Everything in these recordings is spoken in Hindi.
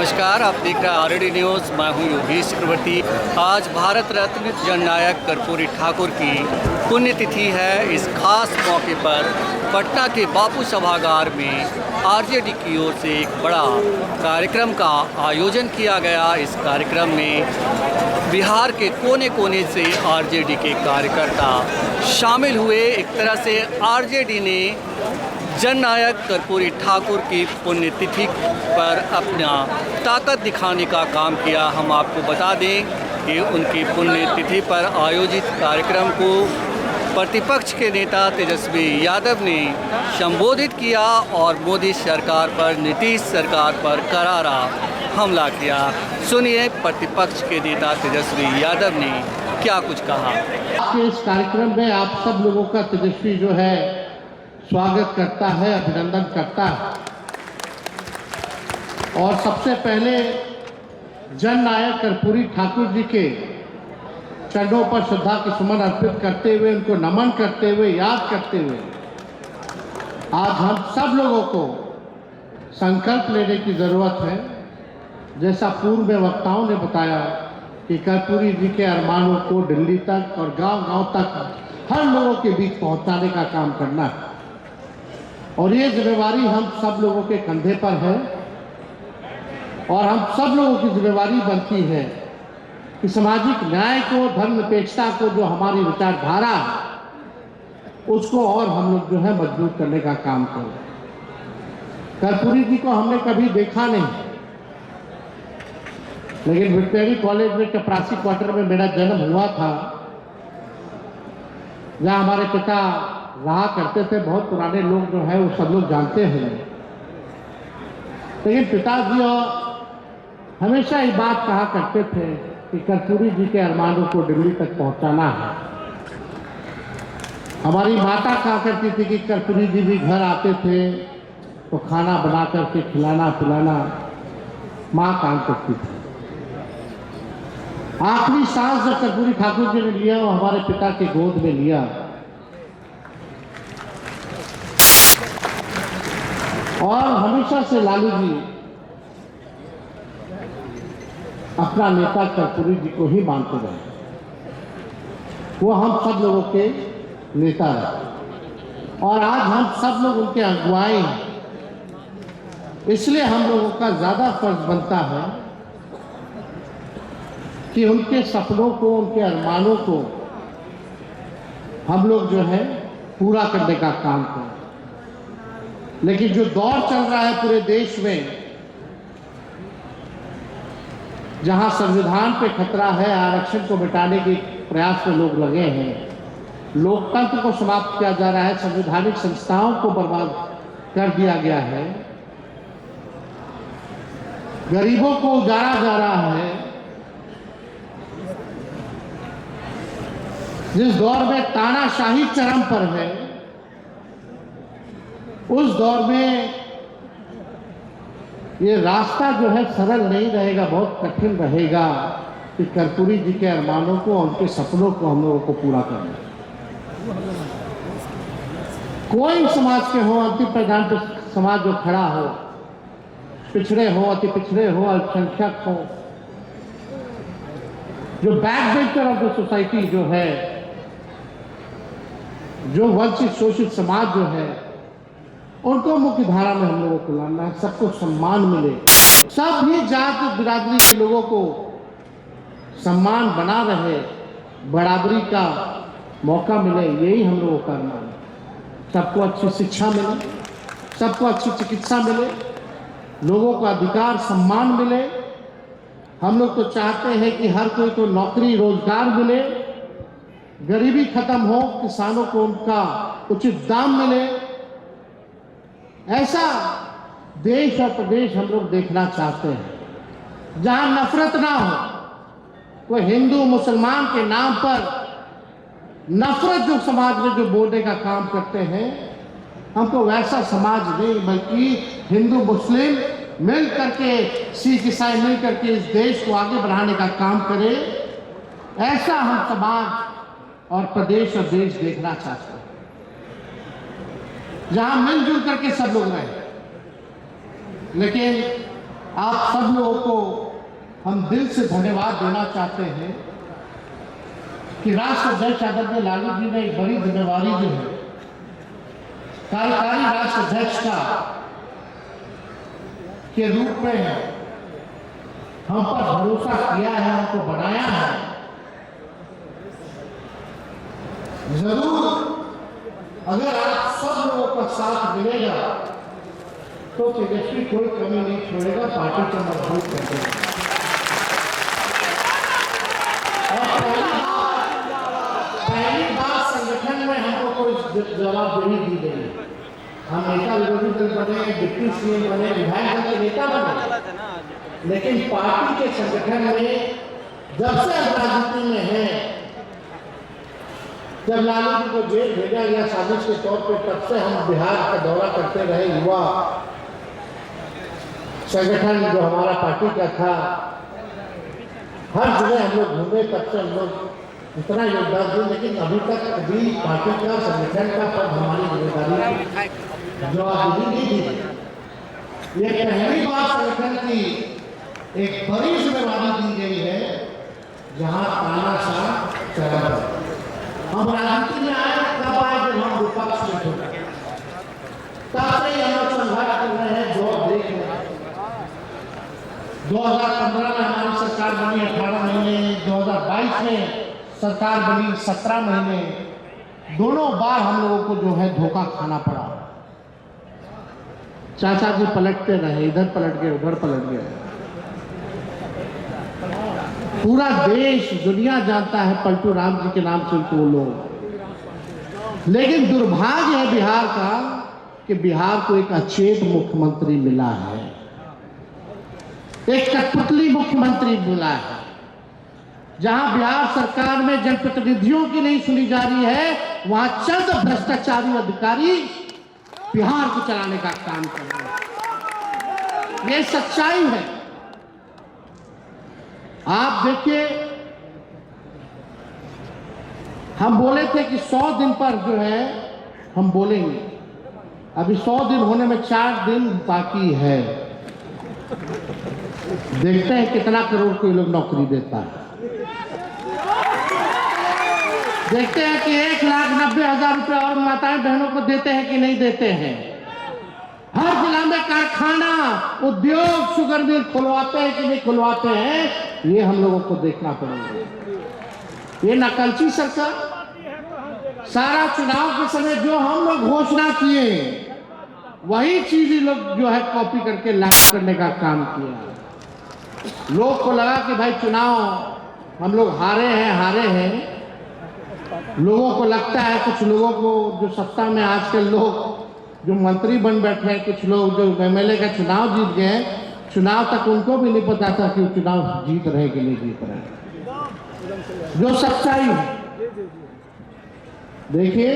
नमस्कार, आप देख रहे हैं आरडी न्यूज़। मैं हूं योगेश चक्रवर्ती। आज भारत रत्न जननायक कर्पूरी ठाकुर की पुण्यतिथि है। इस खास मौके पर पटना के बापू सभागार में आरजेडी की ओर से एक बड़ा कार्यक्रम का आयोजन किया गया। इस कार्यक्रम में बिहार के कोने कोने से आरजेडी के कार्यकर्ता शामिल हुए। एक तरह से आरजेडी ने जननायक कर्पूरी ठाकुर की पुण्यतिथि पर अपना ताकत दिखाने का काम किया। हम आपको बता दें कि उनकी पुण्यतिथि पर आयोजित कार्यक्रम को प्रतिपक्ष के नेता तेजस्वी यादव ने संबोधित किया और मोदी सरकार पर, नीतीश सरकार पर करारा हमला किया। सुनिए प्रतिपक्ष के नेता तेजस्वी यादव ने क्या कुछ कहा। इस कार्यक्रम में आप सब लोगों का तेजस्वी जो है स्वागत करता है, अभिनंदन करता है। और सबसे पहले जननायक कर्पूरी ठाकुर जी के चरणों पर श्रद्धा के सुमन अर्पित करते हुए, उनको नमन करते हुए, याद करते हुए आज हम सब लोगों को संकल्प लेने की ज़रूरत है। जैसा पूर्व में वक्ताओं ने बताया कि कर्पूरी जी के अरमानों को दिल्ली तक और गांव-गांव तक हर लोगों के बीच पहुंचाने का काम करना है। और ये जिम्मेवारी हम सब लोगों के कंधे पर है और हम सब लोगों की जिम्मेवारी बनती है कि सामाजिक न्याय को, धर्मनिरपेक्षता को, जो हमारी विचारधारा है, उसको और हम लोग जो है मजबूत करने का काम करें। कर्पूरी जी को हमने कभी देखा नहीं, लेकिन विक्टोरी कॉलेज में चपरासी क्वार्टर में मेरा जन्म हुआ था, जहाँ हमारे पिता रहा करते थे। बहुत पुराने लोग जो है वो सब लोग जानते हैं। लेकिन पिताजी हमेशा ये बात कहा करते थे कि कर्पूरी जी के अरमानों को दिल्ली तक पहुंचाना है। हमारी माता कहा करती थी कि कर्पूरी जी भी घर आते थे तो खाना बना करके खिलाना पिलाना माँ काम करती थी। आखिरी सांस जब कर्पूरी ठाकुर जी ने लिया, वो हमारे पिता के गोद में लिया। और हमेशा से लालू जी अपना नेता कर्पूरी जी को ही मानते रहे। वो हम सब लोगों के नेता रहे और आज हम सब लोग उनके अगुवाई हैं। इसलिए हम लोगों का ज़्यादा फर्ज बनता है कि उनके सपनों को, उनके अरमानों को हम लोग जो है पूरा करने का काम करें। लेकिन जो दौर चल रहा है पूरे देश में, जहां संविधान पे खतरा है, आरक्षण को मिटाने के प्रयास में लोग लगे हैं, लोकतंत्र को समाप्त किया जा रहा है, संवैधानिक संस्थाओं को बर्बाद कर दिया गया है, गरीबों को उजाड़ा जा रहा है, जिस दौर में तानाशाही चरम पर है, उस दौर में ये रास्ता जो है सरल नहीं रहेगा, बहुत कठिन रहेगा कि कर्पूरी जी के अरमानों को, उनके सपनों को हम लोगों को पूरा करना। कोई समाज के हो, अंतिम प्रधान पर समाज जो खड़ा हो, पिछड़े हो, अति पिछड़े हो, अल्पसंख्यक हो, जो back bencher of the society जो है, जो वंचित शोषित समाज जो है, उनको मुख्य धारा में हम लोगों को लाना है। सबको सम्मान मिले, सभी जात बिरादरी के लोगों को सम्मान बना रहे, बराबरी का मौका मिले, यही हम लोगों का अरमान है। सबको अच्छी शिक्षा मिले, सबको अच्छी चिकित्सा मिले, लोगों को अधिकार सम्मान मिले। हम लोग तो चाहते हैं कि हर कोई को नौकरी रोजगार मिले, गरीबी खत्म हो, किसानों को उनका उचित दाम मिले। ऐसा देश और प्रदेश हम लोग देखना चाहते हैं जहां नफरत ना हो। कोई हिंदू मुसलमान के नाम पर नफरत जो समाज में जो बोलने का काम करते हैं, हमको वैसा समाज नहीं, बल्कि हिंदू मुस्लिम मिल करके, सिख ईसाई मिल करके इस देश को आगे बढ़ाने का काम करे। ऐसा हम समाज और प्रदेश और देश देखना चाहते हैं जहां मिलजुल करके सब लोग रहे। लेकिन आप सब लोगों को हम दिल से धन्यवाद देना चाहते हैं कि राष्ट्र अध्यक्ष आदरणीय लालू जी ने एक बड़ी जिम्मेवारी जो है कार्यकारी राष्ट्र अध्यक्ष का के रूप में हम पर भरोसा किया है, हमको बनाया है। जरूर अगर आप सब लोगों का साथ मिलेगा तो तेजस्वी कोई कमी नहीं छोड़ेगा, पार्टी को मजबूत कर देगा। और पहली बार संगठन में हमको कोई जवाबदेही दी गई। हम नेता विरोधी दल बने, डिप्टी सीएम बने, विधायक दल के नेता बने, लेकिन पार्टी के संगठन में जब से हम राजनीति में हैं, जब लालू जी को जेल भेजा गया साजिश के तौर पे, तब से हम बिहार का दौरा करते रहे। युवा संगठन जो हमारा पार्टी का था, हर जगह हम लोग घूमे, तब से हम लोग इतना योगदान दिए, लेकिन अभी तक कभी पार्टी का संगठन का पद हमारी जिम्मेदारी जवाबदेही नहीं दी। ये पहली बार संगठन की एक बड़ी जिम्मेवारी दी गई है जहां तानाशाह चला। हम राजनीति में आए तब आए जब हम विपक्ष में थे, तब से हम लोग संघर्ष कर रहे हैं, जो देख रहे हैं। 2015 में हमारी सरकार बनी 18 महीने, 2022 में सरकार बनी 17 महीने। दोनों बार हम लोगों को जो है धोखा खाना पड़ा। चाचा जी पलटते रहे, इधर पलट गए, उधर पलट गए। पूरा देश दुनिया जानता है पलटू राम जी के नाम से उनको लोग। लेकिन दुर्भाग्य है बिहार का कि बिहार को एक अचेत मुख्यमंत्री मिला है, एक कठपुतली मुख्यमंत्री मिला है। जहां बिहार सरकार में जनप्रतिनिधियों की नहीं सुनी जा रही है, वहां चंद भ्रष्टाचारी अधिकारी बिहार को चलाने का काम कर रहे हैं। ये सच्चाई है। आप देखिए, हम बोले थे कि 100 दिन पर जो है हम बोलेंगे। अभी 100 दिन होने में 4 दिन बाकी है। देखते हैं कितना करोड़ को ये लोग नौकरी देता है। देखते हैं कि 1,90,000 रुपये और माताएं बहनों को देते हैं कि नहीं देते हैं। हर जिला में कारखाना, उद्योग, शुगर मिल खुलवाते हैं कि नहीं खुलवाते हैं, ये हम लोगों को देखना पड़ेगा। ये नकलची सरकार सारा चुनाव के समय जो हम लोग घोषणा किए वही चीज ही लोग जो है कॉपी करके लागू करने का काम किया। लोग को लगा कि भाई चुनाव हम लोग हारे हैं। लोगों को लगता है, कुछ लोगों को जो सत्ता में आजकल लोग जो मंत्री बन बैठे हैं, कुछ लोग जो एमएलए का चुनाव जीत गए, चुनाव तक उनको भी नहीं पता था कि वो चुनाव जीत रहे कि नहीं जीत रहे। जो सच्चाई है, देखिए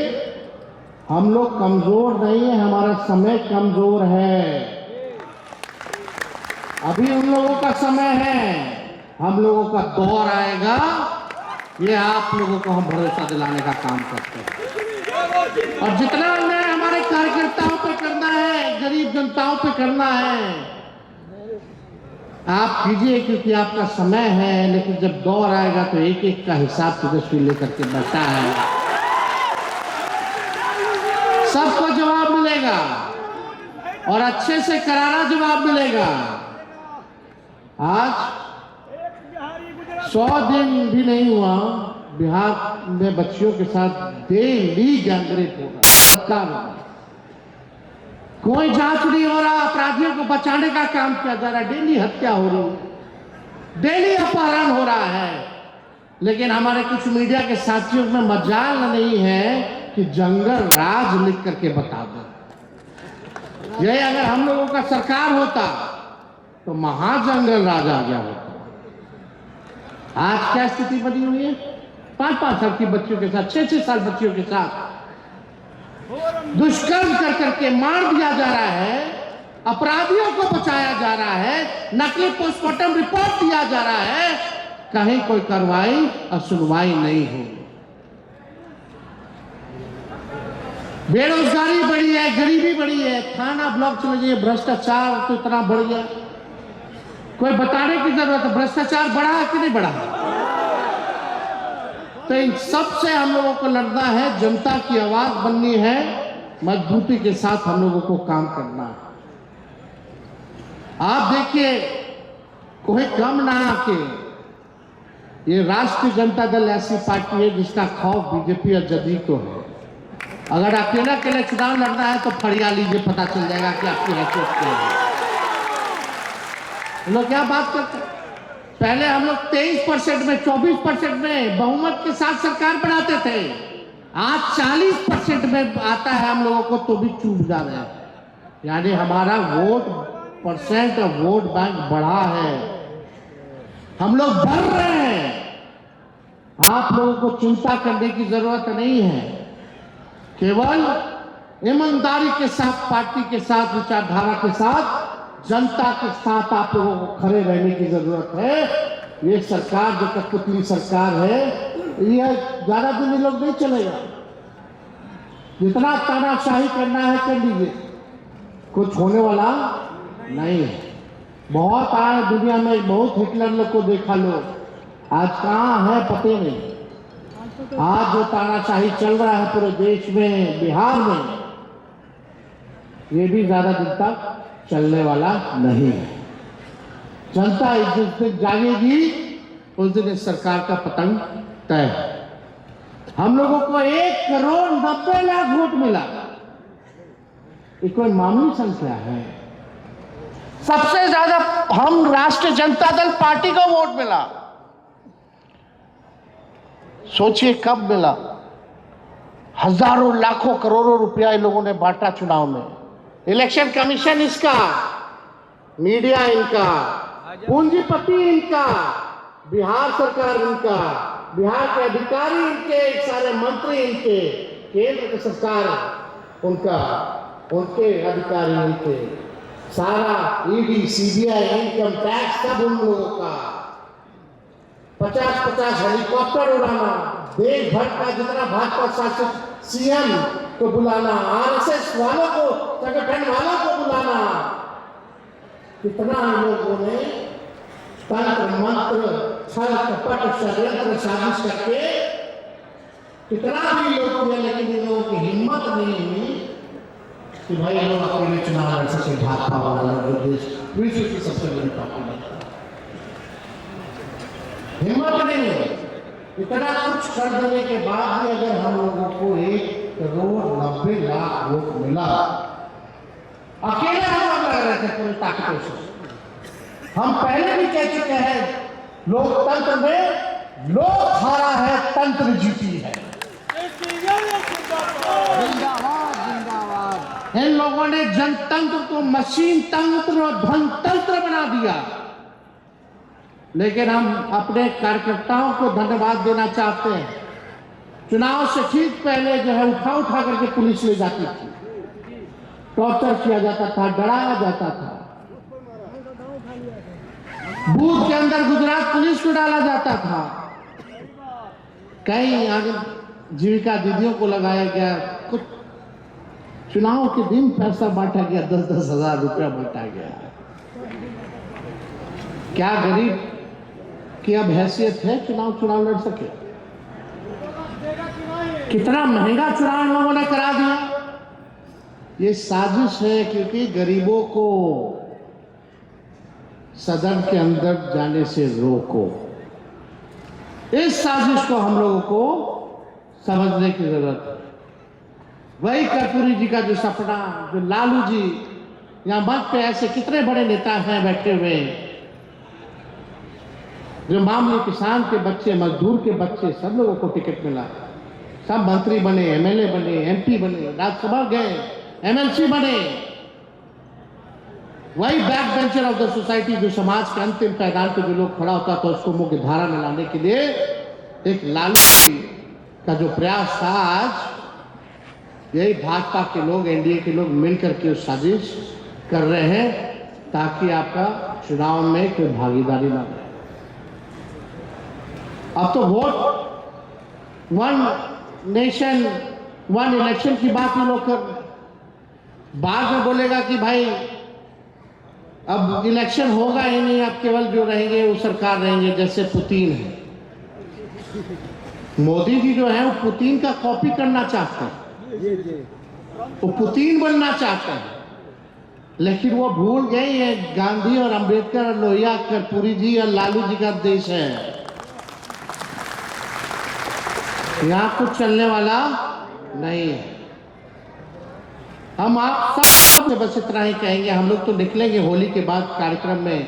हम लोग कमजोर नहीं है, हमारा समय कमजोर है। अभी उन लोगों का समय है, हम लोगों का दौर आएगा। ये आप लोगों को हम भरोसा दिलाने का काम करते हैं। और जितना अन्याय हमारे कार्यकर्ताओं पे करना है, गरीब जनताओं पे करना है, आप कीजिए, क्योंकि आपका समय है। लेकिन जब दौर आएगा तो एक एक का हिसाब तेजस्वी लेकर के बैठा है। सबको जवाब मिलेगा और अच्छे से करारा जवाब मिलेगा। आज 100 दिन भी नहीं हुआ, बिहार में बच्चियों के साथ डेली गैंगरेप हो रहा। कोई जांच नहीं हो रहा, अपराधियों को बचाने का काम किया जा रहा है। डेली हत्या हो रही है, डेली अपहरण हो रहा है। लेकिन हमारे कुछ मीडिया के साथियों में मजाल नहीं है कि जंगल राज लिख करके बता दो। यही अगर हम लोगों का सरकार होता तो महाजंगल राज आ गया होता। आज क्या स्थिति बनी हुई है? 5-5 साल की बच्चियों के साथ, 6-6 साल बच्चियों के साथ दुष्कर्म कर करके मार दिया जा रहा है। अपराधियों को बचाया जा रहा है, नकली पोस्टमार्टम रिपोर्ट दिया जा रहा है। कहीं कोई कार्रवाई और सुनवाई नहीं हो। बेरोजगारी बढ़ी है, गरीबी बढ़ी है, थाना ब्लॉक चले जाइए, भ्रष्टाचार तो इतना बढ़ गया। कोई बताने की जरूरत है भ्रष्टाचार बढ़ा है कि नहीं बढ़ा है? तो इन सब से हम लोगों को लड़ना है, जनता की आवाज बननी है, मजबूती के साथ हम लोगों को काम करना है। आप देखिए, कोई कम ना आके, ये राष्ट्रीय जनता दल ऐसी पार्टी है जिसका खौफ बीजेपी और जदयू को है। अगर अकेला अकेले चुनाव लड़ना है तो फरिया लीजिए, पता चल जाएगा कि आपकी हैसियत क्या है। हम लोग क्या बात करते हैं, पहले हम लोग 23% में 24% में बहुमत के साथ सरकार बनाते थे, आज 40% में आता है हम लोगों को तो भी चूक जा रहे हैं। यानी हमारा वोट परसेंट और वोट बैंक बढ़ा है, हम लोग बढ़ रहे हैं। आप लोगों को चिंता करने की जरूरत नहीं है, केवल ईमानदारी के साथ, पार्टी के साथ, विचारधारा के साथ, जनता के साथ आप लोगों को खड़े रहने की जरूरत है। ये सरकार जो कठपुतली सरकार है, ये ज्यादा दिन ये लोग नहीं चलेगा। जितना तानाशाही करना है कर लीजिए, कुछ होने वाला नहीं है। बहुत आए दुनिया में, बहुत हिटलर लोग को देखा लोग, आज कहाँ है पते नहीं। आज जो तानाशाही चल रहा है पूरे देश में, बिहार में, ये भी ज्यादा दिन तक चलने वाला नहीं है। जनता जिस दिन जागेगी उस दिन इस सरकार का पतन तय है। हम लोगों को 1,90,00,000 वोट मिला, ये कोई मामूली संख्या है। सबसे ज्यादा हम राष्ट्रीय जनता दल पार्टी को वोट मिला। सोचिए कब मिला, हजारों लाखों करोड़ों रुपया इन लोगों ने बांटा चुनाव में। इलेक्शन कमीशन इसका, मीडिया इनका, पूंजीपति इनका, बिहार सरकार इनका, बिहार के अधिकारी इनके, सारे मंत्री इनके, केंद्र की सरकार उनका, उनके अधिकारी इनके, सारा ईडी, सीबीआई, इनकम टैक्स सब उन लोगों का। 50-50 हेलीकॉप्टर उड़ाना, देश भर का जितना भाजपा शासित सीएम को बुलाना, आरएसएस वालों को, संगठन वालों को बुलाना, कितना लोगों ने तंत्र मंत्र, छल कपट, षड्यंत्र, साजिश करके कितना भी लोग किया, लेकिन इन लोगों की हिम्मत नहीं हुई कि भाई लोग अकेले चुनाव लड़ सके। भाजपा वाला देश विश्व की सबसे बड़ी पार्टी है, हिम्मत नहीं है। इतना कुछ कर देने के बाद भी अगर हम लोगों को 1,90,00,000 वोट मिला, अकेले हम लोग लग रहे थे पूरी ताकतों से। हम पहले भी कह चुके हैं, लोकतंत्र में लोक हारा है, तंत्र जीती है। इन लोगों ने जनतंत्र को मशीन तंत्र और धनतंत्र बना दिया। लेकिन हम अपने कार्यकर्ताओं को धन्यवाद देना चाहते हैं। चुनाव से ठीक पहले जो है उठा उठा करके पुलिस ले जाती थी, टॉर्चर किया जाता था, डराया जाता था, बूथ के अंदर गुजरात पुलिस को डाला जाता था, कई आगे जीविका दीदियों को लगाया गया, कुछ चुनाव के दिन पैसा बांटा गया, 10-10 हजार रुपया बांटा गया। क्या गरीब की अब हैसियत है चुनाव लड़ सके? कितना महंगा चुनाव लोगों ने करा दिया। ये साजिश है, क्योंकि गरीबों को सदन के अंदर जाने से रोको। इस साजिश को हम लोगों को समझने की जरूरत है। वही कर्पूरी जी का जो सपना, जो लालू जी, यहाँ मंच पे ऐसे कितने बड़े नेता हैं बैठे हुए, जो मामूली किसान के बच्चे, मजदूर के बच्चे, सब लोगों को टिकट मिला, सब मंत्री बने, एमएलए बने, एमपी बने, राज्यसभा गए, एमएलसी बने। वही back bencher of the society, जो समाज के अंतिम पायदान पे जो लोग खड़ा होता था, उसको मुख्य धारा में लाने के लिए एक लालू का जो प्रयास था, आज यही भाजपा के लोग, एनडीए के लोग मिलकर के उस साजिश कर रहे हैं, ताकि आपका चुनाव में कोई भागीदारी ना हो। अब तो vote one nation one election की बात ही लोग कर, बाद में बोलेगा कि भाई अब इलेक्शन होगा ही नहीं, अब केवल जो रहेंगे वो सरकार रहेंगे, जैसे पुतिन है। मोदी जी जो है वो पुतिन का कॉपी करना चाहते हैं, वो पुतिन बनना चाहते हैं, लेकिन वो भूल गए ये गांधी और अंबेडकर और लोहिया कर्पूरी जी और लालू जी का देश है। यहां कुछ चलने वाला नहीं है। हम आप सब बस इतना ही कहेंगे, हम लोग तो निकलेंगे होली के बाद कार्यक्रम में।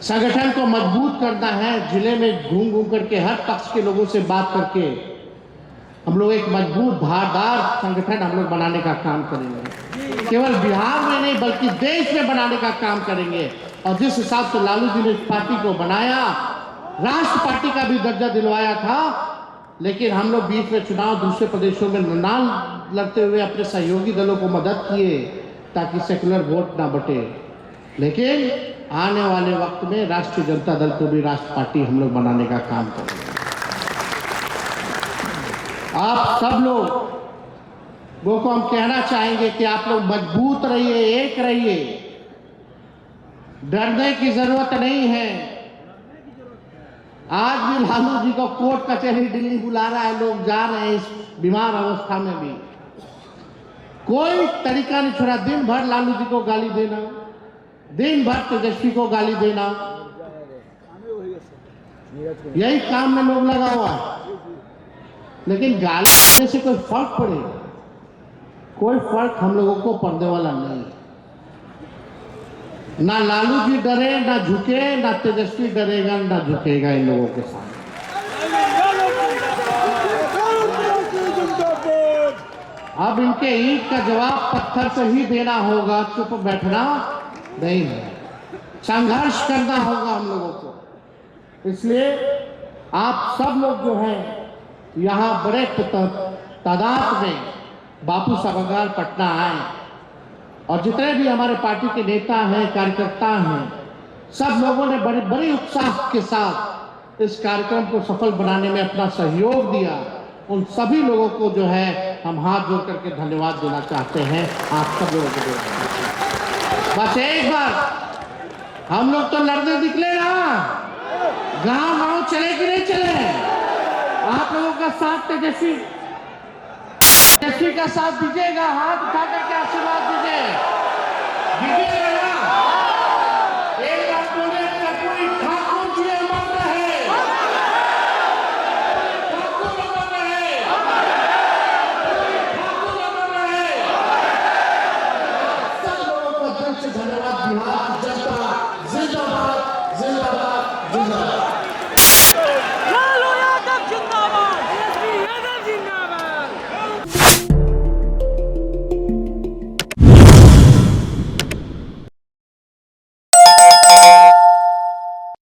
संगठन को मजबूत करना है, जिले में घूम घूम करके हर पक्ष के लोगों से बात करके हम लोग एक मजबूत धारदार संगठन हम लोग बनाने का काम करेंगे। केवल बिहार में नहीं बल्कि देश में बनाने का काम करेंगे। और जिस हिसाब से लालू जी ने इस पार्टी को बनाया, राष्ट्र पार्टी का भी दर्जा दिलवाया था, लेकिन हम लोग बीच में चुनाव दूसरे प्रदेशों में ना लड़ते हुए अपने सहयोगी दलों को मदद किए ताकि सेकुलर वोट ना बटे। लेकिन आने वाले वक्त में राष्ट्रीय जनता दल को भी राष्ट्र पार्टी हम लोग बनाने का काम करेंगे। आप सब लोगों को हम कहना चाहेंगे कि आप लोग मजबूत रहिए, एक रहिए, डरने की जरूरत नहीं है। आज भी लालू जी को कोर्ट कचहरी दिल्ली बुला रहा है, लोग जा रहे हैं इस बीमार अवस्था में भी। कोई तरीका नहीं छोड़ा, दिन भर लालू जी को गाली देना, दिन भर तेजस्वी को गाली देना, यही काम में लोग लगा हुआ है। लेकिन गाली देने से कोई फर्क पड़ेगा? कोई फर्क हम लोगों को पड़ने वाला नहीं। ना लालू जी डरे, ना झुके, ना तेजस्वी डरेगा, ना झुकेगा इन लोगों के सामने। अब इनके ईंट का जवाब पत्थर से ही देना होगा, चुप बैठना नहीं है, संघर्ष करना होगा हम लोगों को। इसलिए आप सब लोग जो हैं यहाँ बड़े तादाद में बापू सभागार पटना आए, और जितने भी हमारे पार्टी के नेता हैं, कार्यकर्ता हैं, सब लोगों ने बड़े बड़े उत्साह के साथ इस कार्यक्रम को सफल बनाने में अपना सहयोग दिया। उन सभी लोगों को जो है हम हाथ जोड़ करके धन्यवाद देना चाहते हैं। आप सब लोगों को बस एक बार हम लोग तो लड़ने निकले ना, गाँव चले कि नहीं चले? आप लोगों का साथ तेजस्वी का साथ दीजिएगा, हाथ उठा करके आशीर्वाद दीजिए।